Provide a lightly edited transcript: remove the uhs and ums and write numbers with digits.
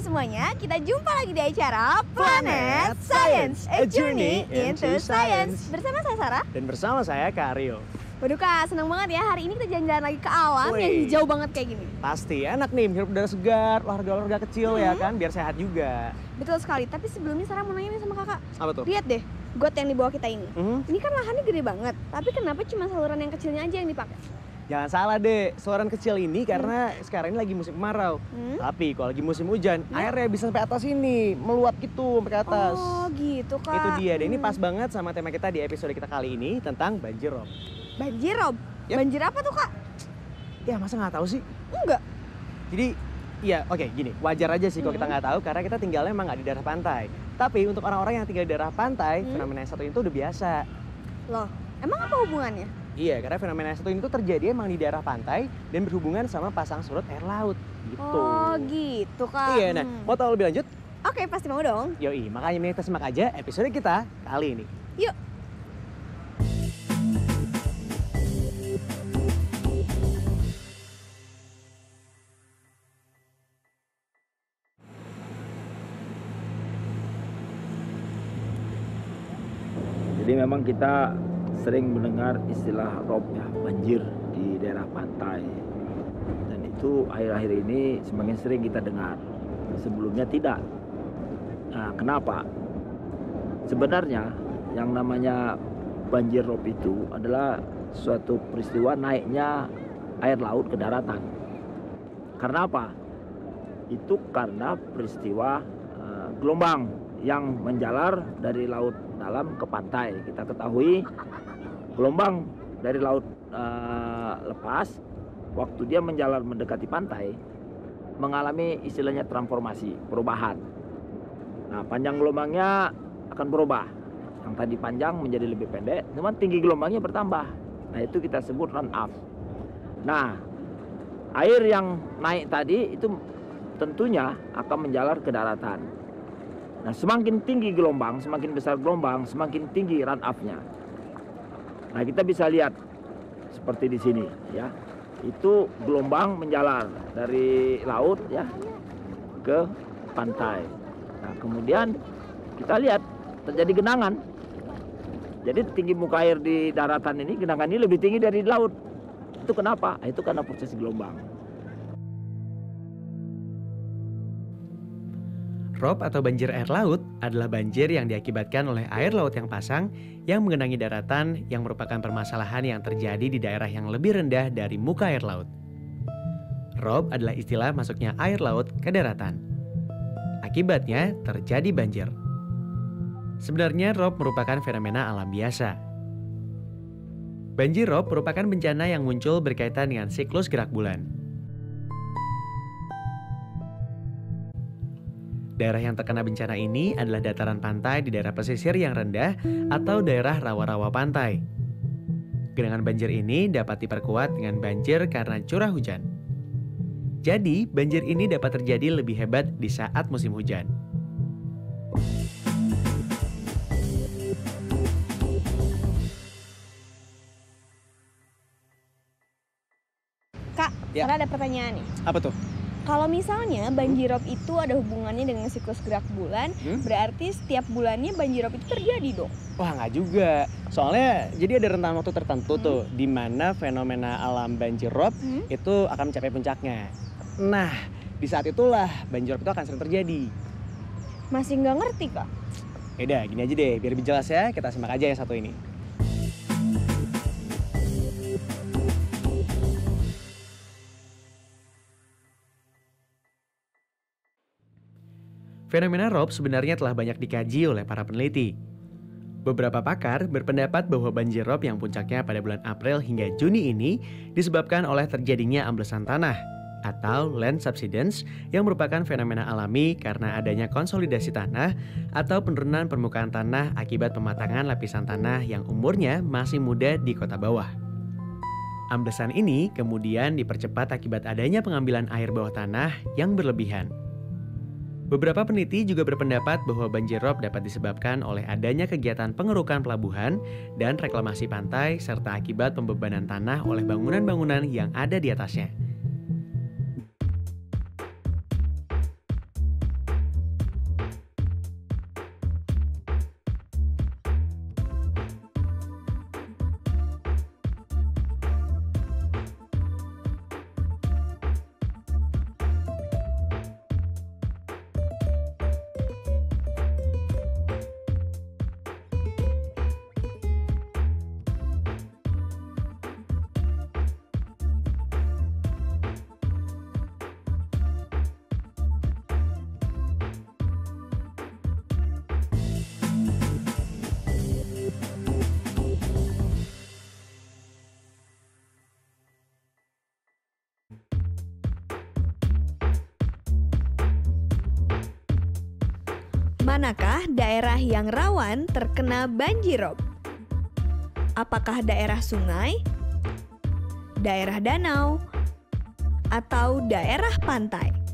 semuanya, kita jumpa lagi di acara Planet Science, a journey into science. Bersama saya Sarah. Dan bersama saya Kak Aryo. Waduh Kak, senang banget ya, hari ini kita jalan-jalan lagi ke alam yang hijau banget kayak gini. Pasti enak nih, hirup udara segar, olahraga kecil ya kan, biar sehat juga. Betul sekali, tapi sebelumnya Sarah mau nanya nih sama kakak. Apa tuh? Lihat deh, got yang di bawah kita ini. Ini kan lahannya gede banget, tapi kenapa cuma saluran yang kecilnya aja yang dipakai? Jangan salah deh, saluran kecil ini karena sekarang ini lagi musim kemarau. Tapi kalau lagi musim hujan, airnya bisa sampai atas ini, meluap gitu sampai ke atas. Oh gitu Kak. Itu dia deh, ini pas banget sama tema kita di episode kita kali ini tentang banjir rob. Banjir rob? Yap. Banjir apa tuh Kak? Ya masa nggak tahu sih? Enggak. Jadi ya oke gini, wajar aja sih kalau kita nggak tahu karena kita tinggalnya emang nggak di daerah pantai. Tapi untuk orang-orang yang tinggal di daerah pantai, fenomena yang satu itu udah biasa. Loh, emang apa hubungannya? Iya, karena fenomena yang satu ini tuh terjadi emang di daerah pantai dan berhubungan sama pasang surut air laut gitu. Oh gitu Kak. Iya, nah mau tahu lebih lanjut? Oke, pasti mau dong. Yoi, makanya kita simak aja episode kita kali ini. Yuk. Jadi memang kita sering mendengar istilah rob ya, banjir di daerah pantai. Dan itu akhir-akhir ini semakin sering kita dengar. Sebelumnya tidak. Nah, kenapa? Sebenarnya yang namanya banjir rob itu adalah suatu peristiwa naiknya air laut ke daratan. Karena apa? Itu karena peristiwa gelombang yang menjalar dari laut dalam ke pantai. Kita ketahui gelombang dari laut lepas, waktu dia menjalar mendekati pantai, mengalami istilahnya transformasi, perubahan. Nah, panjang gelombangnya akan berubah. Yang tadi panjang menjadi lebih pendek, cuman tinggi gelombangnya bertambah. Nah, itu kita sebut run off. Nah, air yang naik tadi itu tentunya akan menjalar ke daratan. Nah, semakin tinggi gelombang, semakin besar gelombang, semakin tinggi run off-nya. Nah, kita bisa lihat seperti di sini ya. Itu gelombang menjalar dari laut ya ke pantai. Nah, kemudian kita lihat terjadi genangan. Jadi tinggi muka air di daratan ini, genangan ini lebih tinggi dari laut. Itu kenapa? Itu karena proses gelombang. Rob atau banjir air laut adalah banjir yang diakibatkan oleh air laut yang pasang yang mengenangi daratan yang merupakan permasalahan yang terjadi di daerah yang lebih rendah dari muka air laut. Rob adalah istilah masuknya air laut ke daratan. Akibatnya terjadi banjir. Sebenarnya rob merupakan fenomena alam biasa. Banjir rob merupakan bencana yang muncul berkaitan dengan siklus gerak bulan. Daerah yang terkena bencana ini adalah dataran pantai di daerah pesisir yang rendah atau daerah rawa-rawa pantai. Genangan banjir ini dapat diperkuat dengan banjir karena curah hujan. Jadi, banjir ini dapat terjadi lebih hebat di saat musim hujan. Kak, Ya. Sarah ada pertanyaan nih. Apa tuh? Kalau misalnya banjir rob itu ada hubungannya dengan siklus gerak bulan, berarti setiap bulannya banjir rob itu terjadi dong? Wah nggak juga. Soalnya jadi ada rentang waktu tertentu tuh di mana fenomena alam banjir rob itu akan mencapai puncaknya. Nah, di saat itulah banjir rob itu akan sering terjadi. Masih nggak ngerti Kak? Yaudah, gini aja deh, biar lebih jelas ya, kita simak aja yang satu ini. Fenomena rob sebenarnya telah banyak dikaji oleh para peneliti. Beberapa pakar berpendapat bahwa banjir rob yang puncaknya pada bulan April hingga Juni ini disebabkan oleh terjadinya amblesan tanah atau land subsidence yang merupakan fenomena alami karena adanya konsolidasi tanah atau penurunan permukaan tanah akibat pematangan lapisan tanah yang umurnya masih muda di kota bawah. Amblesan ini kemudian dipercepat akibat adanya pengambilan air bawah tanah yang berlebihan. Beberapa peneliti juga berpendapat bahwa banjir rob dapat disebabkan oleh adanya kegiatan pengerukan pelabuhan dan reklamasi pantai serta akibat pembebanan tanah oleh bangunan-bangunan yang ada di atasnya. Manakah daerah yang rawan terkena banjirop? Apakah daerah sungai, daerah danau, atau daerah pantai?